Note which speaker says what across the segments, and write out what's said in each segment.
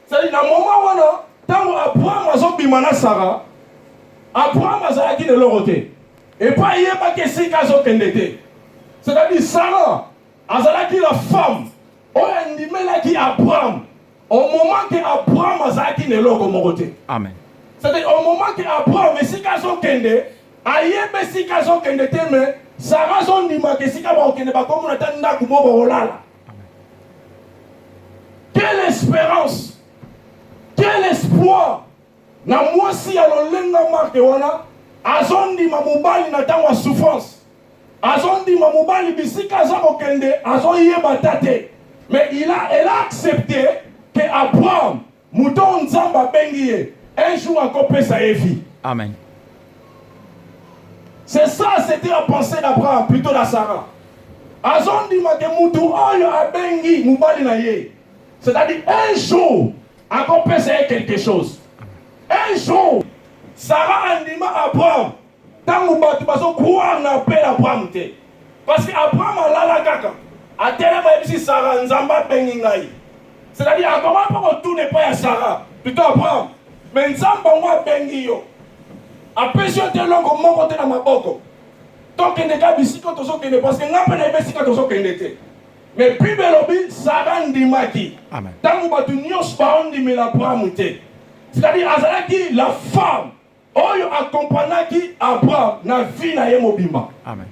Speaker 1: C'est-à-dire, dans le moment où tant Abraham a son bimana Sarah, Abraham a dit de leur côté. Et pas hier, pas que si cas au Kendete. C'est-à-dire, Sarah, a dit la femme, on a dit qui Abraham, au moment que Abraham a dit de leur côté.
Speaker 2: Amen.
Speaker 1: C'est-à-dire, au moment que Abraham, si cas au Kendete, ailleurs, si cas au Kendete, mais Sarah, son dit que si cas au Kendete, comme on attend n'a que moi, quelle espérance, quel espoir. Na moi si alolenga marque wana azondi mamubali na tangwa souffrance azondi mamubali bisika za kokende azoyeba tate mais elle a accepté que Abraham mouton nzamba bengiye un jour encore pesa vie.
Speaker 2: Amen.
Speaker 1: C'est ça, c'était la pensée d'Abraham plutôt la Sarah. Azondi make mutu oyo abengi mubali na ye. C'est-à-dire un jour encore pesa quelque chose. Un jour, Sarah anima Abraham. Tant que tu vas croire na paix Abraham te. Parce que Abraham a la kaka. A tellement si Sarah nzamba bengingai. C'est-à-dire Abraham pas retourner pas à Sarah, plutôt Abraham. Mais nzamba moi bengi yo. A pession te longo mon côté na maboko. Donc il ne ka bisiko to so kene parce que ngapa na bisiko to so kene te. Mais puis belobi Sarah ndimaki.
Speaker 2: Amen.
Speaker 1: Tant que tu nyos ba ondimi la Abraham te. C'est-à-dire, Azalaki, la femme, oyo accompagnaki Abraham na vie na ye mobima.
Speaker 2: Amen.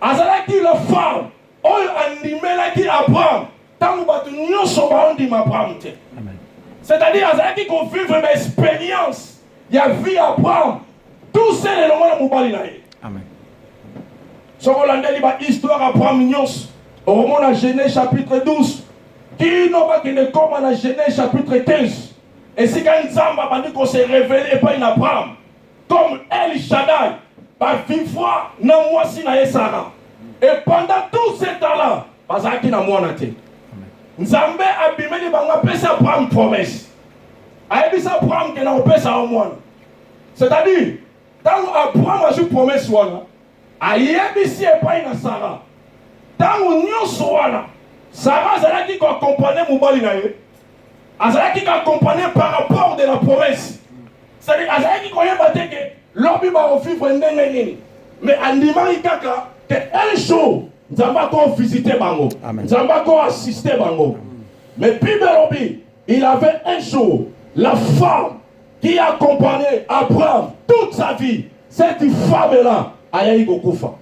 Speaker 1: Azalaki, la femme, oyo animelaki Abraham, tango batu nyonso ba ondima Abraham te.
Speaker 2: Amen.
Speaker 1: C'est-à-dire, Azalaki qu'on vive une expérience, ya vie Abraham, tout ça le longo na mobali na ye.
Speaker 2: Amen.
Speaker 1: Soko landeli ba histoire Abraham nyonso, au moment na Genèse chapitre 12, qui n'ont pas qu'il ne comme na Genèse chapitre 15. Et si quand Nzamba a dit qu'on s'est révélé par Abraham, comme El Shaddai, par vivre dans moi si na Sarah. Et pendant tout ce temps-là, parce qu'il na moi nate. Nzambe a bimeli banga pesa Abraham promesse. A dit ça Abraham que na pesa au moins. C'est-à-dire, quand Abraham a eu promesse wana, a yebisi e pa na Sarah. Tant nyonso wana, Sarah zalaki ko accompagner mobali na ye. Azalaki qui accompagné par rapport de la promesse. C'est-à-dire, Azalaki qui connaît que l'homme va vivre ndenge. Mais andimari kaka que un jour, Nzamba ko visiter bango. Nzamba ko assister bango. Mais puis belobi, il avait un jour la femme qui accompagnait Abraham toute sa vie. Cette femme-là, Ayaï Gokufa.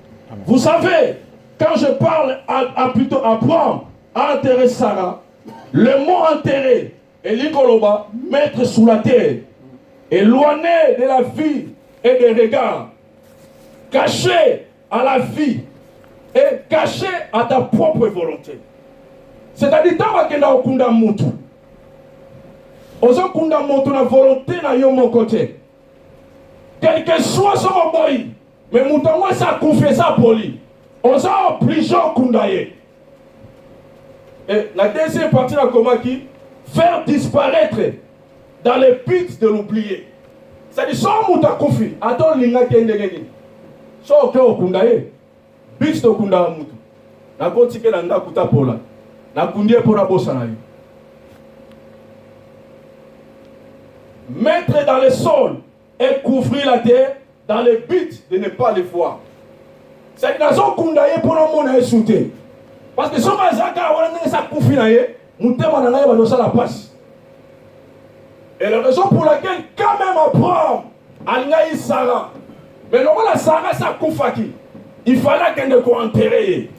Speaker 1: Vous savez, quand je parle à plutôt Abraham a enterré Sarah, le mot enterré et l'Ikoloba, mettre sous la terre, éloigné de la vie et des regards, caché à la vie et caché à ta propre volonté. C'est-à-dire, tant que tu as kunda mutu, ozo kunda mutu na volonté na yo mon côté. Quel que soit son boy, mais mutango sa confesse pour lui. Ozo obligé kunda ye. Et la deuxième partie de comment qui faire disparaître dans les buts de l'oublier. C'est-à-dire, sans mouta konfi, attends l'inga kendegeni. Sans que au kundaye, buts de kunda moutou. Na kontike na nda kuta pola. Na kundie pora bosanayi. Mettre dans le sol et couvrir la terre dans le but de ne pas les voir. C'est-à-dire, na son kundaye pour un monde insulté. Parce que si on a ça confinaye, moutema na naye va la passe. Et la raison pour laquelle quand même Abraham a Sarah, mais normalement la Sarah ça koufaki, il fallait qu'elle ne soit enterrée.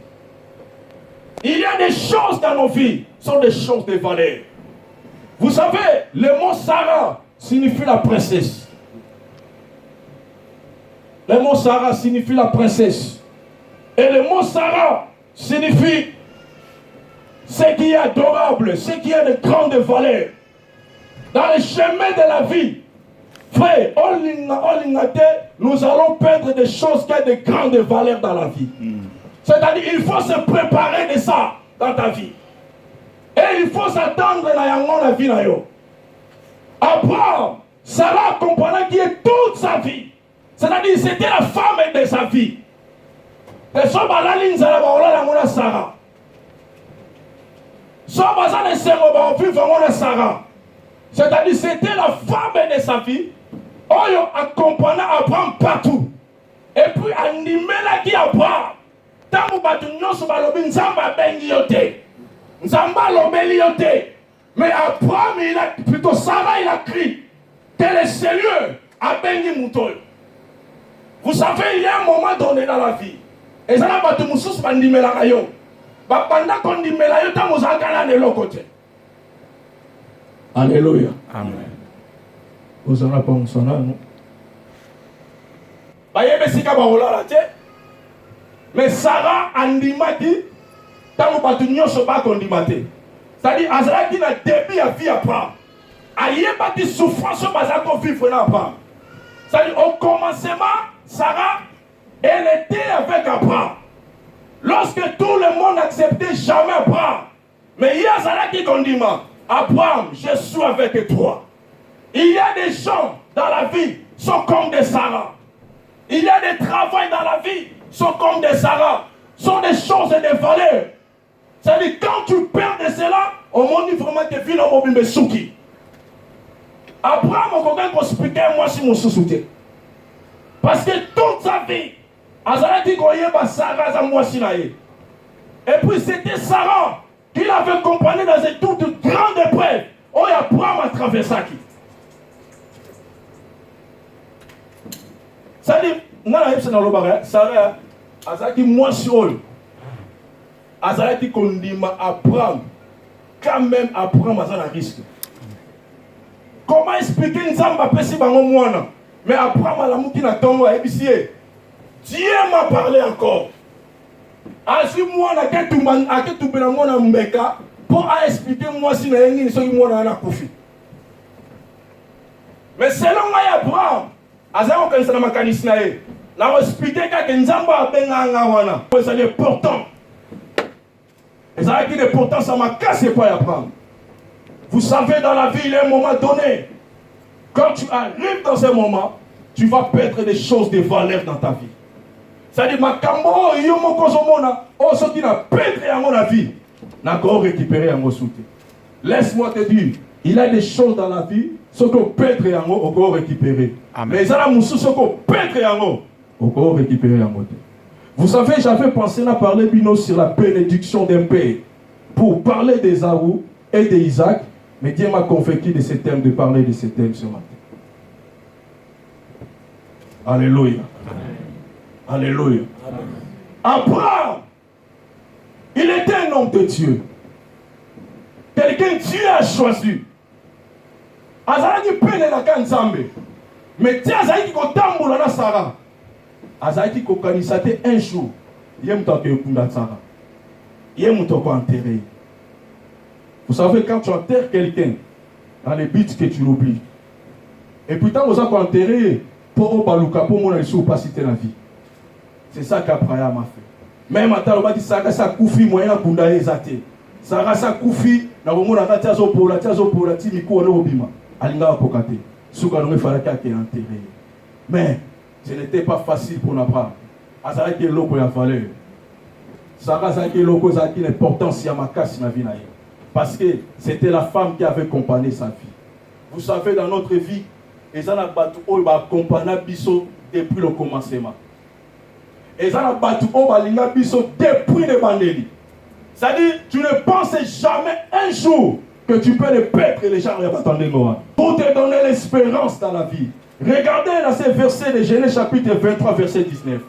Speaker 1: Il y a des choses dans nos vies, sont des choses de valeur. Vous savez, le mot Sarah signifie la princesse. Le mot Sarah signifie la princesse. Et le mot Sarah signifie ce qui est adorable, ce qui est de grande valeur. Dans le chemin de la vie, frère, nous allons perdre des choses qui ont de grandes valeurs dans la vie. C'est-à-dire il faut se préparer de ça dans ta vie. Et il faut s'attendre à la vie. Abraham, Sarah comprenait qui est toute sa vie. C'est-à-dire c'était la femme de sa vie. Et so balali nzala baola ngona Sarah. So bazana sengo ba vivre ngona Sarah. C'est-à-dire, c'était la femme de sa vie. Oyo accompagnait Abraham partout. Et puis, animelaki Abraham. Tango batu nyonso balobi nzamba bengi yote. Nzamba lobeli yote. Mais Abraham, plutôt Sarah, il a crié que le Seigneur a béni Moutoy. Vous savez, il y a un moment donné dans la vie. Et ça n'a pas de moussous bandimela yo. Pendant qu'on dit mela yo, tant vous en gagnez de l'autre côté. Alléluia.
Speaker 2: Amen.
Speaker 1: Vous en avez pas un sonal, non? Mais Sarah andimati, tant que batu nyonso ba kondimate. C'est-à-dire, azalaki na début à vie Abraham. Aïe bati souffrance baza ko vivre na Abraham. C'est-à-dire, au commencement, Sarah, elle était avec Abraham. Lorsque tout le monde n'acceptait jamais Abraham. Mais il y a azalaki kondima. Abraham, je suis avec toi. Il y a des gens dans la vie qui sont comme des Sarah. Il y a des travaux dans la vie qui sont comme des Sarah. Ce sont des choses et des valeurs. C'est-à-dire, quand tu perds de cela, au monde vraiment que vie dans mon souki. Abraham, on peut expliquer moi si mon sous-soutien. Parce que toute sa vie, Azara dit qu'on y a Sarah à moi si naïe. Et puis c'était Sarah qui l'avait accompagné dans une toute grande épreuve. Oh, Abraham a traversé ça. C'est-à-dire, Sarah, Azara dit moi si Azara dit qu'on dit Abraham. Quand même Abraham a un risque. Comment expliquer Nzamba pesi bango mwana? Mais Abraham a la moukina tongo a ébissé. Dieu m'a parlé encore. Asi mwana aketumba mwana mbeka pour expliquer moi si na yengi so mwana na kufi. Mais selon moi Abraham, azako kanisa na makanisi na ye. Na expliquer ka Nzamba abenga nga wana. C'est important. Et ça qui est important, ça m'a cassé pas Abraham. Vous savez, dans la vie, il y a un moment donné, quand tu arrives dans ce moment, tu vas perdre des choses de valeur dans ta vie. C'est-à-dire, ma cambo, il y a mon cosomona, oh, ce qui n'a perdu à mon avis, n'a pas récupéré à mon soutien. Laisse-moi te dire, il y a des choses dans la vie, ce qu'on perd à mon, on peut récupérer. Mais il y a ce qu'on perd à mon, on peut récupérer à mon. Vous savez, j'avais pensé à parler bino sur la bénédiction d'un père, pour parler d'Ésaü et d'Isaac. Mais Dieu m'a convaincu de ce thème, de parler de ce thème ce matin. Alléluia. Amen. Alléluia. Amen. Abraham, il était un homme de Dieu. Quelqu'un Dieu a choisi. Azalaki pele na kanzambe. Mais Dieu azalaki kotambola na Sarah. Azalaki kokanisa te un jour. Yé mutako yekunda Sarah. Yé mutako enterré. Vous savez, quand tu enterres quelqu'un, dans les buts que tu l'oublies, et puis quand vous avez enterré, pour Baluka, pour mon issue, pas citer la vie. C'est ça qu'Abraham a fait. Même à Taloba dit Sarah sa koufi, moyen à Bunda Ezate. Sarah sa koufi, na romo na tiazo pour la timikou na obima. Alinga apokate. Souka n'aurait fallu qu'il ait enterré. Mais ce n'était pas facile pour Abraham. Azara qui est l'eau ya valeur. Sarah qui est l'eau qui a l'importance ya makasi na vie na ye. Parce que c'était la femme qui avait accompagné sa vie. Vous savez, dans notre vie, ils ont accompagné Bisso depuis le commencement. Ils ont accompagné Bisso depuis le bandeli. C'est-à-dire, tu ne penses jamais un jour que tu peux les perdre et les gens ne t'attendent. Pour te donner l'espérance dans la vie. Regardez dans ces versets de Genèse chapitre 23, verset 19.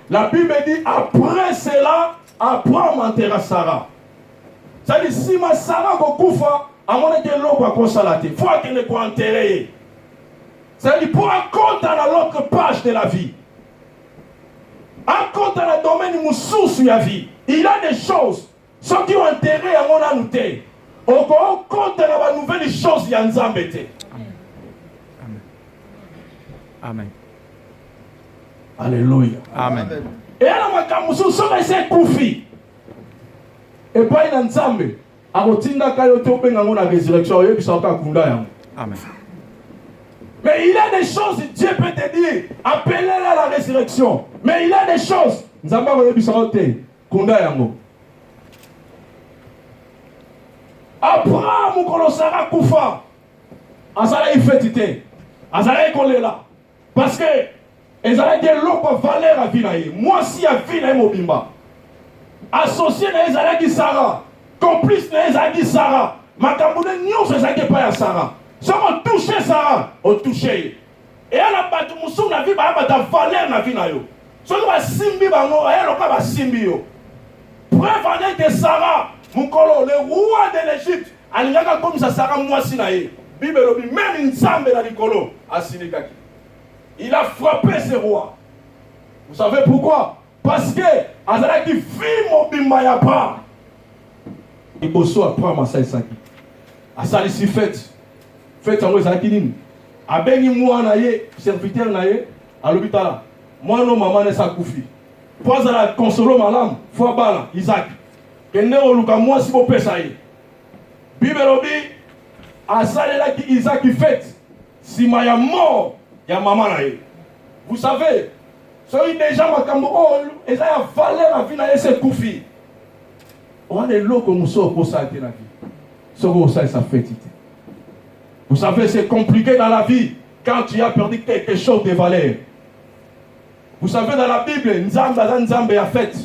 Speaker 1: La Bible dit, après cela, Abraham enterra Sarah. C'est-à-dire, si ma Sarah Gokoufa, à mon avis, l'eau va consalater. Il faut qu'elle ne soit enterrée. C'est-à-dire, pour un compte dans l'autre page de la vie. Un compte dans le domaine où sous la vie. Il y a des choses, ceux qui ont enterré à mon anouté. On compte dans la nouvelle chose, il y a un zambété.
Speaker 2: Amen. Amen.
Speaker 1: Alléluia.
Speaker 2: Amen.
Speaker 1: Et alors, ma camusou, c'est Koufi. Et pas une ensemble. Arotinda kayote obenga ngona résurrection yebisaka kunda yango.
Speaker 2: Amen.
Speaker 1: Mais il y a des choses, Dieu peut te dire, appelez-la à la résurrection. Mais il y a des choses, nzamba yebisaka te kunda yango. Abraham kolosara kufa. azalaki feti te azalaki kolela parce que ezalaki eloko valeur ya vi na ye mwasi ya vi na ye mobimba associé na ye ezalaki Sara complice na ye ezalaki Sara makambo ne nyonso ezalaki epai ya Sara soki otouche Sara otouche ye eya na bato mosusu na vi baya bata valeur na vi na yo soki basimbi bango aya loka basimbi yo preuve en est que Sara mukolo le roi de l'Égypte alingaka komisa Sara mwasi na ye Bible elobi même nzambe na likolo asilikaki il a frappé ce roi vous savez pourquoi parce que azalaki vi mobimba ya Abraham liboso Abraham asalisaki asalisi fete yango ezalaki nini abengi mwana ye serviteur na ye alobi tala mwana mama nesa kufi po azala konsolo malamu fo abala Isaac kende oluka mwasi bopesa ye Bible elobi asalelaki Isaac fete nsima ya mort ya mama na ye vous savez soki déjà makambo oyo eza ya valeur ya vi na ye se kufi wana eloko mosusu okosala te na vie soki osalisa feti te vous savez c'est compliqué dans la vie quand tu as perdu quelque chose de valeur vous savez dans la Bible nzambe aza nzambe ya fete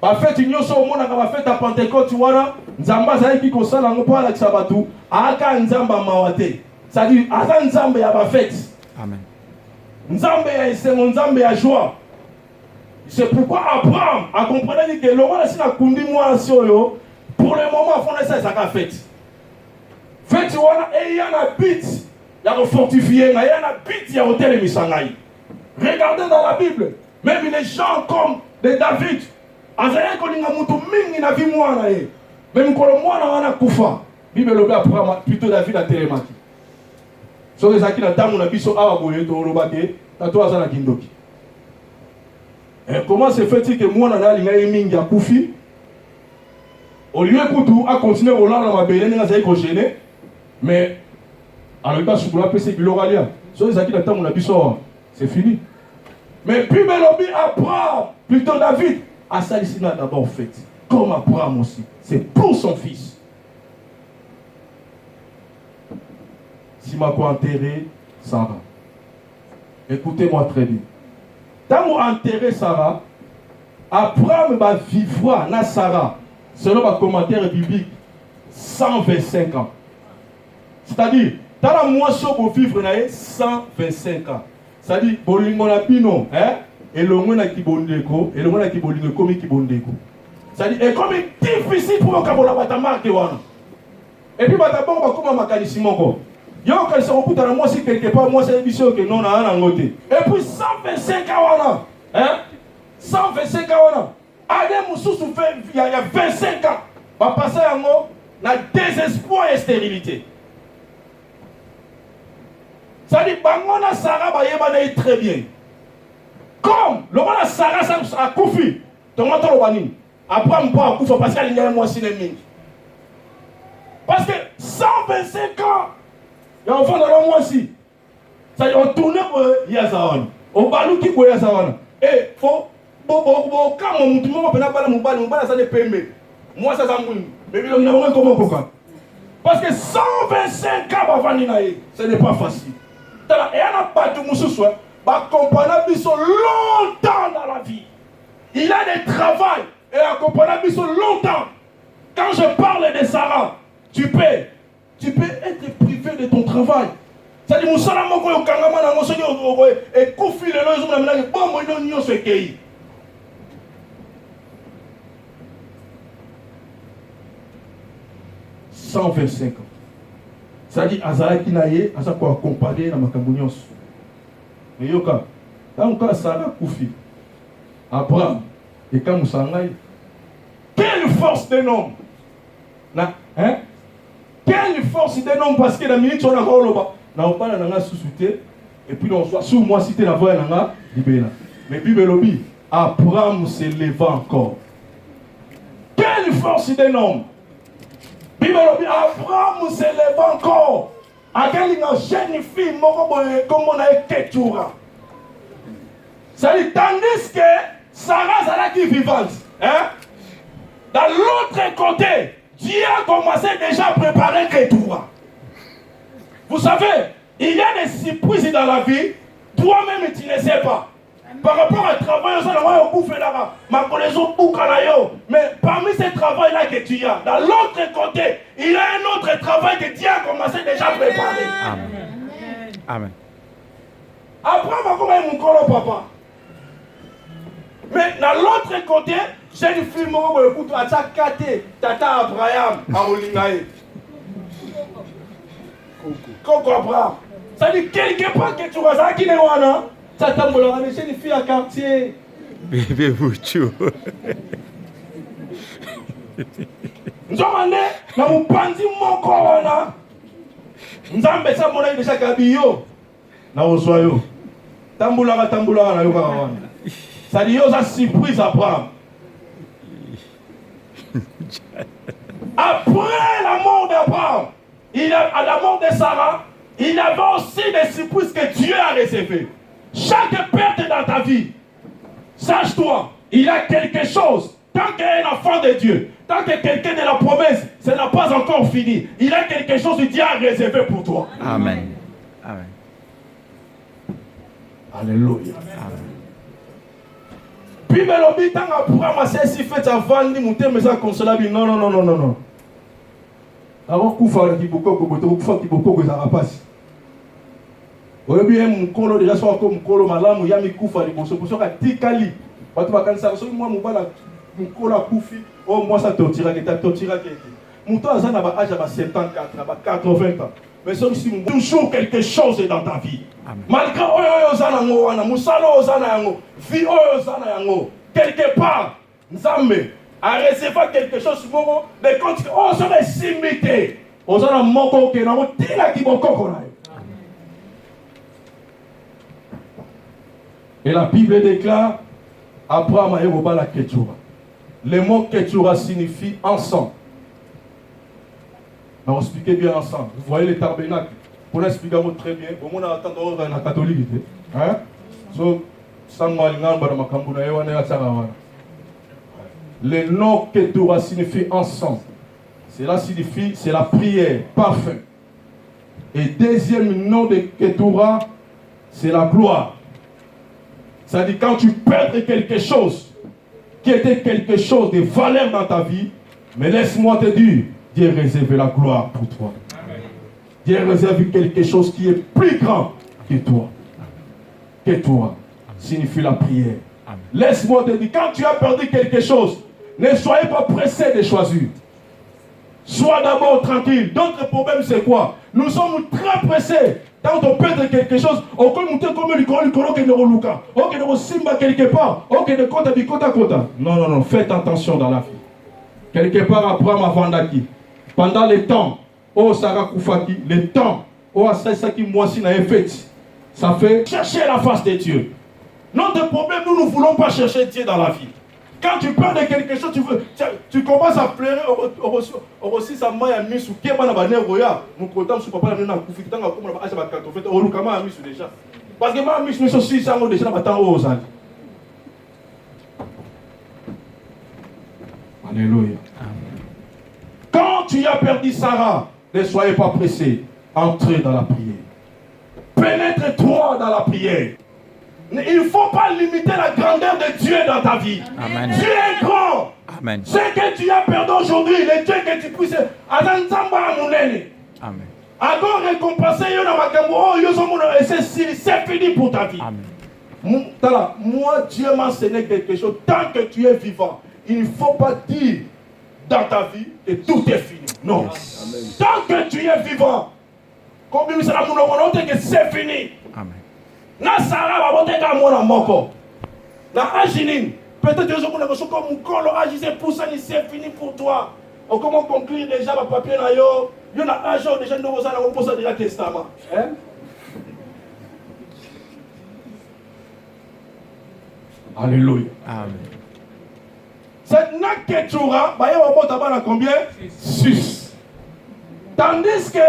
Speaker 1: bafeti nyonso omonaka bafete ya Pentecôte wana nzambe azalaki kosala yango mpo alakisa bato aka nzambe ya mawa te c'est-à-dire aza nzambe ya bafete
Speaker 2: Amen.
Speaker 1: nzambe ya esengo nzambe ya joie c'est pourquoi Abraham a compris que le roi si na kundi mwasi oyo pour le moment afona esa ezaka fete fete wana eya na bit ya kofortifier ngai eya na bit ya kotelemisa ngai regardez dans la Bible même les gens comme de David azalaki kolinga mutu mingi na vi mwana ye mais mokolo mwana wana kufa Bible elobi Abraham plutôt David atelemaki soki ezalaki na ntango na biso awa boye toloba te tato aza na kindoki comment se fait-il que mwana na alinga ye mingi akufi au lieu kutu akontinue kolala na mabele ndenge azali kogene mais alobi basukula apesa biloko alia soki ezalaki na ntango na biso awa c'est fini mais Bible elobi Abraham plutôt David asalisi na d'abord fait comme Abraham aussi c'est pour son fils si m'a enterré Sarah. Écoutez-moi très bien. Quand on enterré Sarah, Abraham va vivre na Sarah, selon le commentaire biblique, 125 ans. C'est-à-dire, dans la moisson pour vivre 125 ans. C'est-à-dire, bolingo na pino, et le monde qui bondeko, et le monde qui bolingo comme qui bondeko. C'est-à-dire, et comme difficile pour le batama que wana. Et puis batama va comme makalisimo. Yo quand ça repousse dans moi si quelque part moi c'est émission que non na ngote. Et puis 125 ans hein 125 ans allez mususu fait il y a 25 ans va passer yango na désespoir et stérilité. Ça dit bangona Sarah ba yeba très bien. Comme le roi Sarah ça a kufi. Donc on tolo bani. Après m'pa kufa parce qu'elle y a moi cinémi. Parce que 125 ans et enfin dans le mois ci, ça on tourne pour Yazawan. On balou qui pour Yazawan. Et faut quand mon tout le monde peut pas parler mon bal ça ne permet. Moi ça m'ouine. Mais il y a comment pourquoi? Parce que 125 ans avant d'inaïe, ce n'est pas facile. Et on n'a pas de moussou soit, bah compagnie biso longtemps dans la vie. Il a des travail et accompagné biso longtemps. Quand je parle de Sarah, tu peux être privé de ton travail. C'est-à-dire, nous sommes en train de faire et Koufi le loisir de la bonne union se cueillit. « 125 ans. C'est-à-dire, Azara qui n'a eu, Azara pour accompagner dans ma cambonios. Mais yoka, dans le cas, Sarah Koufi, Abraham, et quand nous sommes quelle force d'un homme! Hein? Quelle force d'un homme parce que la minute on a roloba na opana nanga sous-souté et puis on soit sous moi cité la voix nanga libéra mais Bible lobby Abraham se leva encore. Quelle force d'un homme! Bible lobby Abraham se leva encore. À quelle jeune fille moko boye comme on a été toura. Ça dit tandis que Sarah Zala qui vivante hein dans l'autre côté Dieu a commencé déjà à préparer que toi. Vous savez, il y a des surprises dans la vie, toi-même tu ne sais pas. Par rapport au travail, mais parmi ces travails-là que tu as, dans l'autre côté, il y a un autre travail que Dieu a commencé déjà à préparer.
Speaker 2: Amen. Amen.
Speaker 1: Après, on va commencer mon colo, papa. Mais dans l'autre côté, j'ai une fille, écoute, à Tata Abraham, à Olingaï. Coco Abraham. Ça dit quelque part que tu vas à qui n'est pas. Ça t'a moulé, j'ai une fille à quartier.
Speaker 2: Bébé Bouchou.
Speaker 1: Nous sommes allés dans mon pandi, mon corona. Nous avons fait ça, mon aïe, déjà Gabillo. Dans le soyau. Tamboula, na yoka. Ça dit, ça surprise Abraham. Après la mort d'Abraham, à la mort de Sarah, il y avait aussi des surprises que Dieu a réservées. Chaque perte dans ta vie, sache-toi, il y a quelque chose. Tant qu'il y a un enfant de Dieu, tant que quelqu'un de la promesse, ce n'est pas encore fini. Il y a quelque chose que Dieu a réservé pour toi.
Speaker 2: Amen. Amen.
Speaker 1: Alléluia.
Speaker 2: Amen.
Speaker 1: Puis, Melobi, tant qu'Abraham a si fait avant de monter, mais ça consola, non. Alors, Koufa, qui beaucoup, ça va passer. Oyebi mukolo déjà soit comme mukolo malamu ya mikufa liboso pour ça tikali watu bakanisa so moi mubala mukolo akufi oh moi ça tortira que muto azana ba âge ba 74 ba 80 ans mais ça aussi toujours quelque chose dans ta vie. Amen. Malgré oyo ozana ngo wana musalo ozana yango vie oyo ozana yango quelque part Nzambe a recevoir quelque chose moko mais quand oh ça va s'imiter ozana moko ke na tina ki bokoko na. Et la Bible déclare, Abraham a érobé la Ketura. Le mot Ketura signifie ensemble. On va expliquer bien ensemble. Vous voyez les tabernacles. Pour l'expliquer très bien, au moins on attend dans la catholique. Hein? Le nom Ketura signifie ensemble. Cela signifie, c'est la prière, parfum. Et deuxième nom de Ketura, c'est la gloire. Ça dit quand tu perds quelque chose qui était quelque chose de valeur dans ta vie, mais laisse-moi te dire, Dieu réserve la gloire pour toi. Amen. Dieu réserve quelque chose qui est plus grand que toi. Que toi. Signifie la prière. Laisse-moi te dire, quand tu as perdu quelque chose, ne soyez pas pressé de choisir. Sois d'abord tranquille. D'autres problèmes, c'est quoi? Nous sommes très pressés. Quand on perd quelque chose, on peut monter comme le colo que nous luka. Ok, nous simba quelque part. Ok, de kota bi kota. Non. Faites attention dans la vie. Quelque part, Abraham avandaki. Pendant le temps, oh Sarah Koufaki, le temps, oh Assaïsaki Moissi n'a fait. Ça fait chercher la face de Dieu. Notre problème, nous ne voulons pas chercher Dieu dans la vie. Quand tu parles de quelque chose, tu commences à pleurer, aussi ça m'a mis sous qui m'a bané roya, mon content sur papa n'a pas fait tant comme la hache bakat fait au lukama mis déjà. Parce que m'a mis sur 6 ans déjà dans temps aux ans. Alléluia. Quand tu as perdu Sarah, ne soyez pas pressé, entrez dans la prière. Pénètre-toi dans la prière. Il ne faut pas limiter la grandeur de Dieu dans ta vie.
Speaker 2: Amen.
Speaker 1: Dieu est grand.
Speaker 2: Amen.
Speaker 1: Ce que tu as perdu aujourd'hui, le Dieu que tu puisses. Amen. Alors récompenser, c'est fini pour ta vie. Amen. Moi, Dieu m'a enseigné quelque chose. Tant que tu es vivant, il ne faut pas dire dans ta vie que tout est fini. Non. Yes. Tant que tu es vivant, comme c'est fini. Amen. Na Sarah va voter comme moi moko. Na Aginin, peut-être que je connais comme mon colo agissé pour ça, c'est fini pour toi. On comment conclure déjà ma papier na yo. Yo na agent déjà nous ça on pose déjà testament. Hein? Alléluia. Amen. Cette naketura, bah yo va boter combien? 6. Tandis que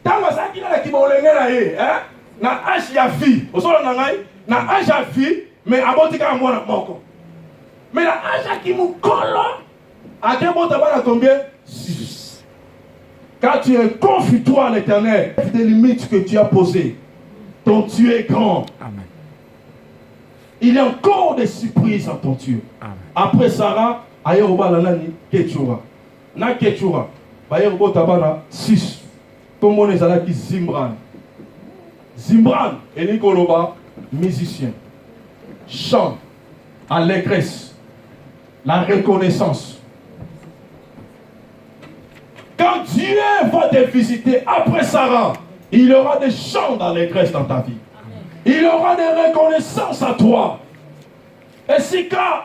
Speaker 1: dans ça qui là qui va olengela hein? Na âge ya vie, osola na ngai, na âge ya vie, mais abotika mwana moko. Mais na âge qui mukolo, ake bota bana combien? 6. Quand tu es confie-toi à l'Éternel, des limites que tu as posées. Ton Dieu est grand.
Speaker 2: Amen.
Speaker 1: Il y a encore des surprises en ton Dieu.
Speaker 2: Amen.
Speaker 1: Après Sarah, ayoba lanani Ketchura. Na Ketchura. Bayobo tabana 6. Comme on est allé qui Zimbran. Zimbran et Nikoloba, musicien. Chant, allégresse, la reconnaissance. Quand Dieu va te visiter après Sarah, il y aura des chants d'allégresse dans ta vie. Il y aura des reconnaissances à toi. Et si quand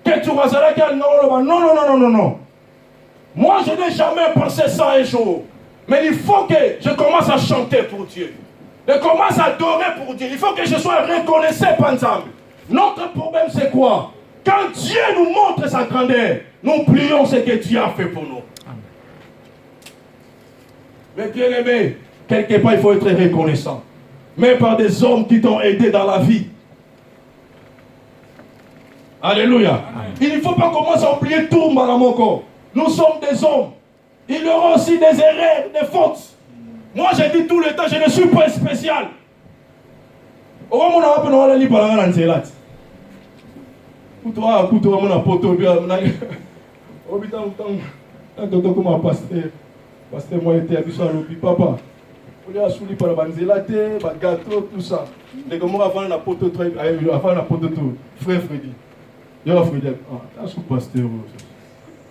Speaker 1: que tu vas aller non. Moi, je n'ai jamais pensé ça un jour. Mais il faut que je commence à chanter pour Dieu. Je commence à adorer pour Dieu. Il faut que je sois reconnaissant ensemble. Notre problème, c'est quoi? Quand Dieu nous montre sa grandeur, nous prions ce que Dieu a fait pour nous. Mais bien aimé, quelque part, il faut être reconnaissant. Mais par des hommes qui t'ont aidé dans la vie. Alléluia. Amen. Il ne faut pas commencer à oublier tout, madame encore. Nous sommes des hommes. Il y aura aussi des erreurs, des fautes. Moi, je dis tout le temps, je ne suis pas spécial. Pasteur, moi, j'étais habitué à l'obi, papa. Il y a souli par la banzela, gâteau, tout ça. Les gars, avant la poteau, frère Freddy. Il y a Freddy. Ah, je suis pasteur.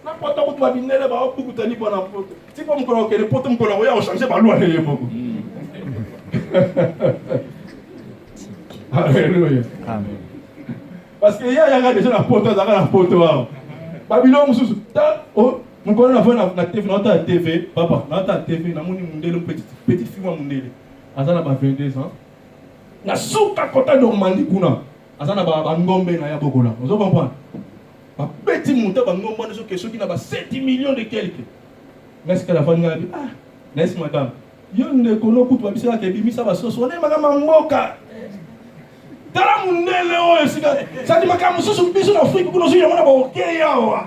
Speaker 1: La poteau, tu vas venir là-bas, beaucoup de temps, pour la poteau. Si vous me connaissez, les poteaux me connaissent, on change ma loi, les beaucoup. Alléluia. Amen. Parce qu'il y a déjà la poteau, Babylone, mon collègue a fait la TV, papa, la TV, une petite fille, elle a 22 ans. La souka kota de Mandikuna, elle a ngombe na ya bokola. Vous comprenez? Ma petit monteur, ngombe na ceux qui n'a pas 7 millions de quelques. N'est-ce que la femme a dit, ah, n'est-ce madame? Yo ne kono kutu ba bisela ke bimi sa ba soso, ne magama mboka. Tala mundele o esika. Ça dit makamu soso biso na Afrique kuno zuya mona ba okeya wa.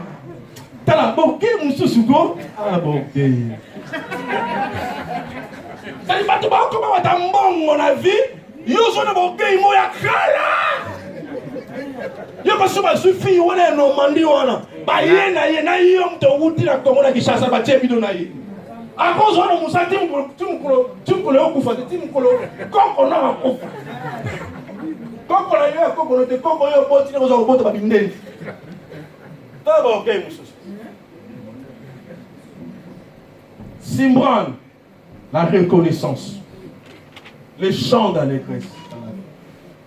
Speaker 1: Tala boke mususu go ah boke. Sali batu ba ko ba tambongo na vie yo zo na boke mo ya kala. Yo ko so ba sufi wona no mandi wana. Ba ye na yo mto wuti na Kongo na Kinshasa ba chebido na ye. A cause wana musati mkulo okufa timkulo koko na akufa. Koko na yo koko no te koko yo boti na ko zo bota ba bindeni. Ta ba boke mususu. Simbran, la reconnaissance, les chants d'allégresse.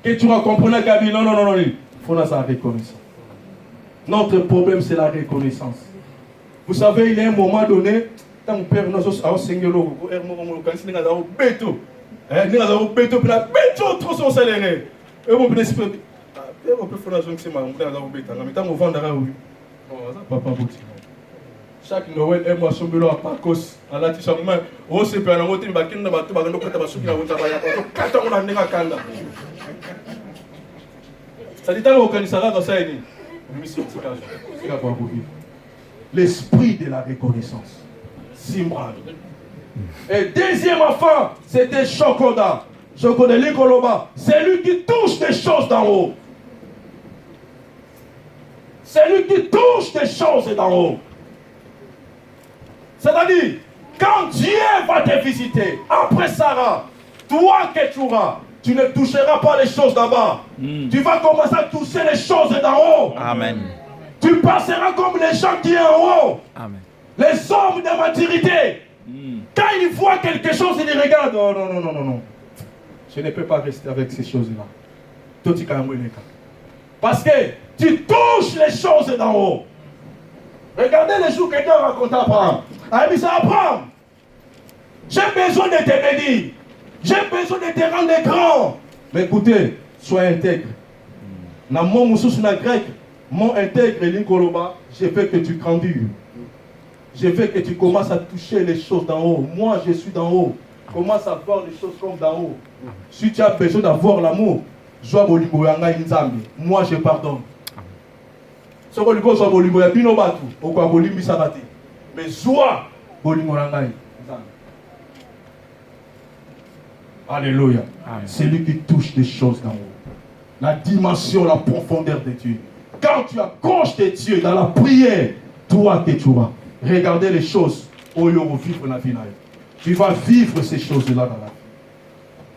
Speaker 1: Que tu vas comprendre, Gabi, non, il faut la reconnaissance. Notre problème, c'est la reconnaissance. Vous savez, il y a un moment donné, quand mon père nous a enseigné le béto, puis la béto, trop son salaire. Et mon père dit, on peut faire la jonction, on peut faire la béto, mais tant qu'on vend la rue, papa, chaque Noël, et moi, je suis à Pacos, à la Tissamouin, on s'est fait un motif, mais qui n'a pas tout, mais on a fait un motif, quand on a fait un kanda. Ça dit, on organisera dans ça, l'esprit de la reconnaissance. Simbran. Et deuxième enfant, c'était Chokoda. Chokoda Likoloba. C'est lui qui touche des choses d'en haut. C'est lui qui touche des choses d'en haut. C'est-à-dire, quand Dieu va te visiter, après Sarah, toi Ketchura, tu ne toucheras pas les choses d'en-bas. Tu vas commencer à toucher les choses d'en haut.
Speaker 2: Amen.
Speaker 1: Tu passeras comme les gens qui sont en haut. Amen. Les hommes de maturité. Quand ils voient quelque chose, ils regardent. Non. Je ne peux pas rester avec ces choses-là. Parce que tu touches les choses d'en haut. Regardez les jours que Dieu raconte à Abraham. Il dit, Abraham, j'ai besoin de te bénir. J'ai besoin de te rendre grand. Mais écoutez, sois intègre. Dans mon moussous na grec, mon intègre Linkoloba, je veux que tu grandis. Je veux que tu commences à toucher les choses d'en haut. Moi, je suis d'en haut. Commence à voir les choses comme d'en haut. Si tu as besoin d'avoir l'amour, moi je pardonne. Mais joie, Alléluia.
Speaker 2: Amen.
Speaker 1: C'est lui qui touche des choses d'en haut. La dimension, la profondeur de Dieu. Quand tu accroches tes dieux dans la prière, toi que tu vas regarder les choses où il y aura vivre la vie. Tu vas vivre ces choses-là dans la vie.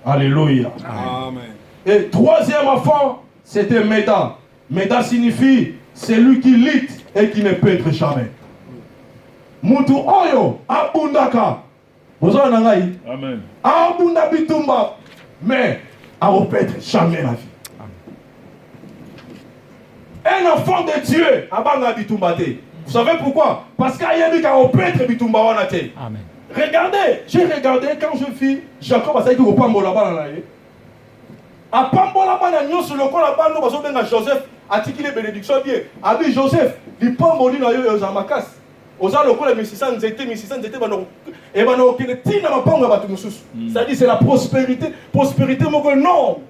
Speaker 1: Alléluia.
Speaker 3: Amen.
Speaker 1: Et troisième enfant, c'était Méda. Méda signifie celui qui lutte et qui ne pète jamais. Mutu oyo abundaka. Vous en avez.
Speaker 3: Amen.
Speaker 1: Abunda bitumba. Mais à ne pète jamais la vie. Un enfant de Dieu, abanga bitumba te. Vous savez pourquoi? Parce qu'il y a des gens qui ont bitumba wana te.
Speaker 2: Amen.
Speaker 1: Regardez, j'ai regardé quand je vis Jacob a dit que pambola bana na ye. A pambola bana nyonso lokola bano bazo benga Joseph atiki les bénédictions bien. Abi Joseph, li pamboli na yo za makasi. Oza lokola misisa nzete bano et bano okene tina mapanga batu mususu. Ça dit c'est la prospérité moko non.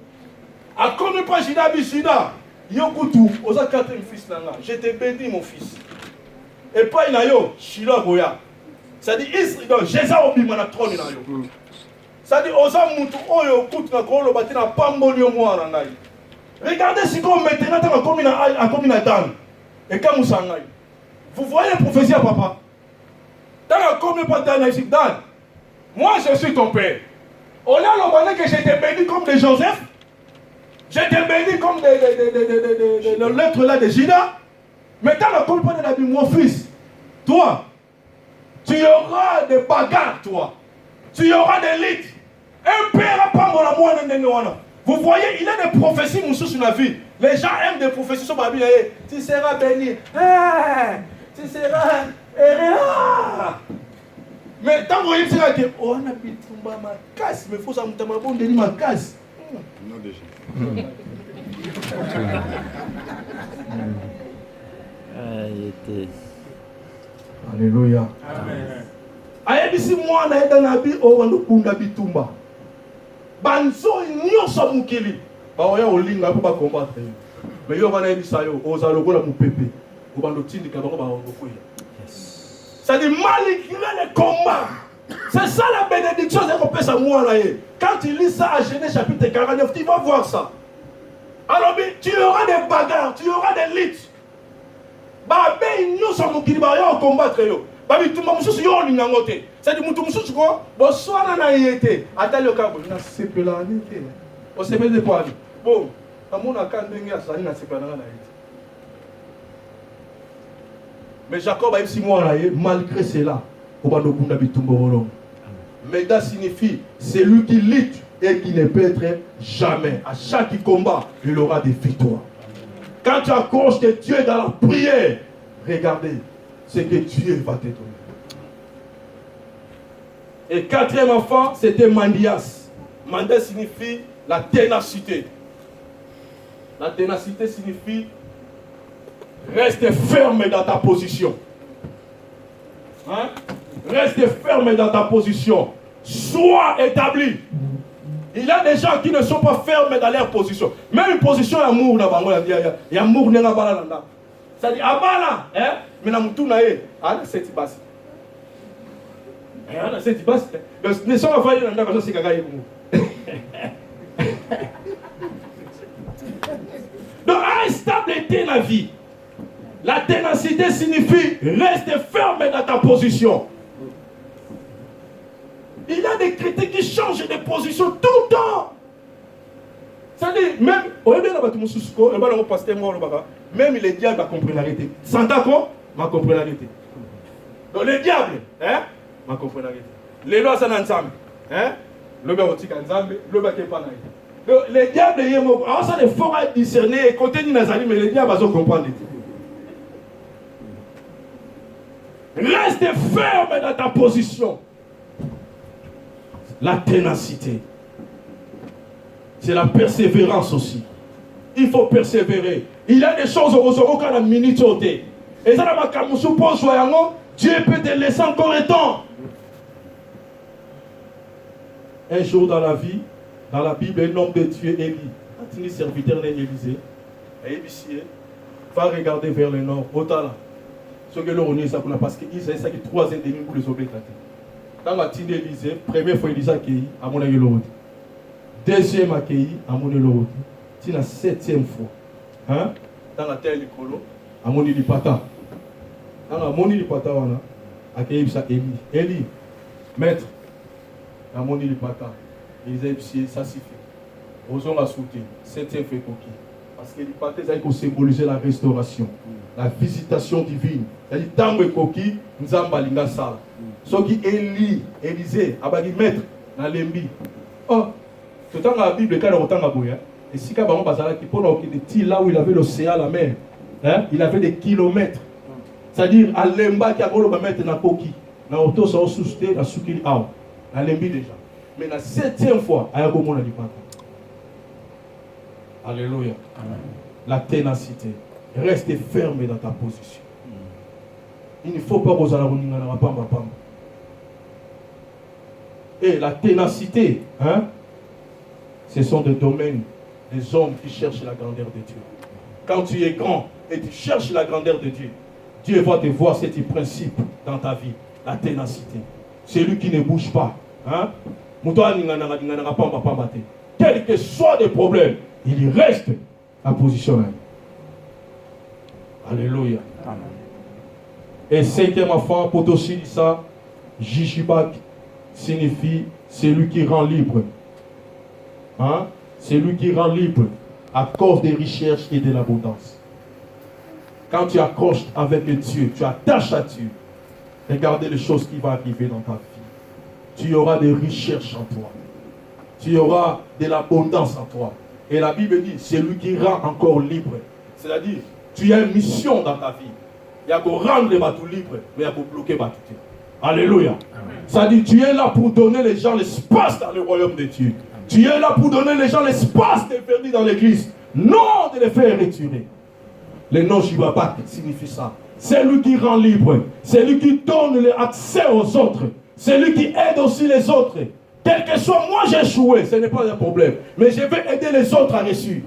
Speaker 1: A comme pas Jida bisida. Yokutu, oza quatrième fils nanga. Je te bénis mon fils. Et pas ina yo, Shila Goya. Ça dit Israël, Jésus obima na trône na yo. Ça dit oza mutu oyo kutu na kolo batina pamboli yo mwana ngai. Regardez si comme maintenant ta comme na Dan. Et comme sangai. Vous voyez la prophétie à papa. Dans comme pas Dan ici Dan. Moi je suis ton père. On a l'objet que je t'ai béni comme de Joseph. Je t'ai béni comme de lettres là de Judas. Mais dans la comme pas de la Bible, mon fils. Toi. Tu auras des bagarres, toi. Tu auras des lits. Un père a pas mon amour. Vous voyez, il y a des prophéties sur la vie. Les gens aiment des prophéties sur la vie. Tu seras béni. Tu seras. Mais tant que vous dites, oh, on a mis ma casse, mais il faut que ça me donne ma casse.
Speaker 3: Non, déjà.
Speaker 1: Alléluia. Amen. Ayebisi mwana eda na bi o wando kunda bitumba. Banzo nyonso mukili. Ba oya olinga po ba combattre. Mais yo bana yebisa yo oza lokola mupepe. Ko bando tindika bango ba ongokoya. Ça dit malgré les combats. C'est ça la bénédiction de repère à moi là. Quand tu lis ça à Genèse chapitre 49, tu vas voir ça. Alors tu auras des bagarres, tu auras des luttes. Bah ben nous sommes au Kili ba combattre yo. Bah tu m'as mususu yo ni nangote. Ça dit mutu mususu ko bo soana na yete. Atali o kabo na sepela ni te. O sepela de quoi? Bon, amuna kan ndenge ya sani na sepela na yete. Mais Jacob a eu 6 mois là, malgré cela, Méda signifie celui qui lutte et qui ne pète jamais. À chaque combat, il aura des victoires. Quand tu accroches de Dieu dans la prière, regardez ce que Dieu va te donner. Et quatrième enfant, c'était Mandias. Mandias signifie la ténacité. La ténacité signifie reste ferme dans ta position. Hein? Reste ferme dans ta position. Sois établi. Il y a des gens qui ne sont pas fermes dans leur position. Même une position d'amour, il y a amour dans la balade. Ça dit, abala, hein? Mais na mutu na ye, ana seti basi. Ana seti basi. Ne sont pas faillis dans la façon c'est kagaye kumu. Donc, instabilité dans la vie. La ténacité signifie reste ferme dans ta position. Il y a des critiques qui changent de position tout le temps. C'est-à-dire, même, même les diables va comprendre la vérité. Sans d'accord, va comprendre la vérité. Donc les diables, hein, va comprendre la vérité. Les lois sont ensemble. Hein? Le bas aussi ensemble, le bas qui est pas là. Donc les diables, alors ça les fort à discerner, et côté ni nazali, mais les diables vont comprendre. Reste ferme dans ta position. La ténacité. C'est la persévérance aussi. Il faut persévérer. Il y a des choses au quand la minute ôtée. Et ça, Dieu peut te laisser encore un temps. Un jour dans la vie, dans la Bible, un homme de Dieu, Élie, quand il est serviteur d'Élysée, va regarder vers le nord, Otala. Ce que l'on est, ça parce qu'il s'agit de 3 ennemis pour les obéir. Quand on a Élysée, première fois Élysée qui a mon avis l'autre. Deuxième accueilli, amoni l'autre. C'est la 7e fois. Hein? Dans la terre, l'écolo, amoni lipata. Dans la moni lipata, on a accueilli ça Eli. Eli, maître, amoni lipata. Ils ont ça suffit. Osons la soutenir. 7e fait coquille. Parce que lipata, ça a symbolisé la restauration, la visitation divine. C'est-à-dire, tant que coquille, nous avons balinga sala. Ce qui Eli, Élisée, abagi maître, dans l'embi. Oh, tout le temps dans la Bible, quand on entend la bouille, et si quand on passe là où il avait l'océan, la mer, hein, il avait des kilomètres. C'est-à-dire, à l'emba qui a voulu mettre dans la coquille, dans l'auto, ça a sousté, dans soukili, dans l'embi déjà. Mais la 7e fois, il y a un moment de l'ipata. Alléluia. La ténacité. Reste ferme dans ta position. Il ne faut pas que vous allez pamba. Et la ténacité, hein, ce sont des domaines des hommes qui cherchent la grandeur de Dieu. Quand tu es grand et tu cherches la grandeur de Dieu, Dieu va te voir ce principe dans ta vie, la ténacité. Celui qui ne bouge pas. Hein? Quel que soit le problème, il reste en position. Alléluia. Amen. Et 5e enfant, pour aussi ça, Jishibak signifie celui qui rend libre. Hein? Celui qui rend libre à cause des richesses et de l'abondance. Quand tu accroches avec Dieu, tu attaches à Dieu, regardez les choses qui vont arriver dans ta vie. Tu auras des richesses en toi. Tu auras de l'abondance en toi. Et la Bible dit, c'est lui qui rend encore libre. C'est-à-dire, tu as une mission dans ta vie. Il y a pour rendre les bateaux libres, mais il y a pour bloquer les bateaux. Alléluia. C'est-à-dire, tu es là pour donner les gens l'espace dans le royaume de Dieu. Amen. Tu es là pour donner les gens l'espace de venir dans l'église. Non de les faire retirer. Le nom Jibabak signifie ça. C'est lui qui rend libre. C'est lui qui donne l'accès aux autres. C'est lui qui aide aussi les autres. Quel que soit moi j'ai échoué, ce n'est pas un problème. Mais je vais aider les autres à réussir.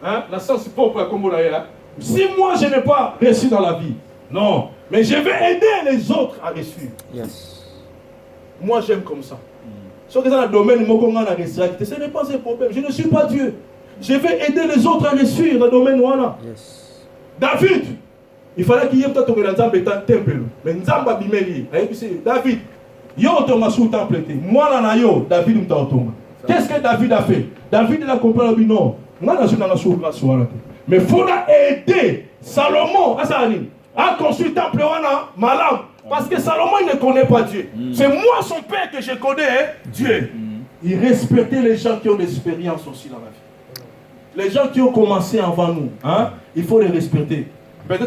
Speaker 1: Hein? La sens c'est pas comme vous l'avez là. Si moi je n'ai pas réussi dans la vie, non. Mais je vais aider les autres à réussir. Yes. Moi j'aime comme ça. Ce que dans le domaine ce n'est pas un problème. Je ne suis pas Dieu. Je vais aider les autres à réussir dans le domaine voilà. Yes. David, il fallait qu'il y ait peut-être un temple. Mais Nzamba Bimeli, David, yo Thomas sous temple. Moi là yo, David m'tautonga. Qu'est-ce que David a fait? David il a compris non. Moi là je suis dans la souffrance. Mais il faut aider Salomon à construire le temple malade. Parce que Salomon il ne connaît pas Dieu. C'est moi son père que je connais, hein, Dieu. Il respectait les gens qui ont l'expérience aussi dans la vie. Les gens qui ont commencé avant nous, hein, il faut les respecter. Peut-être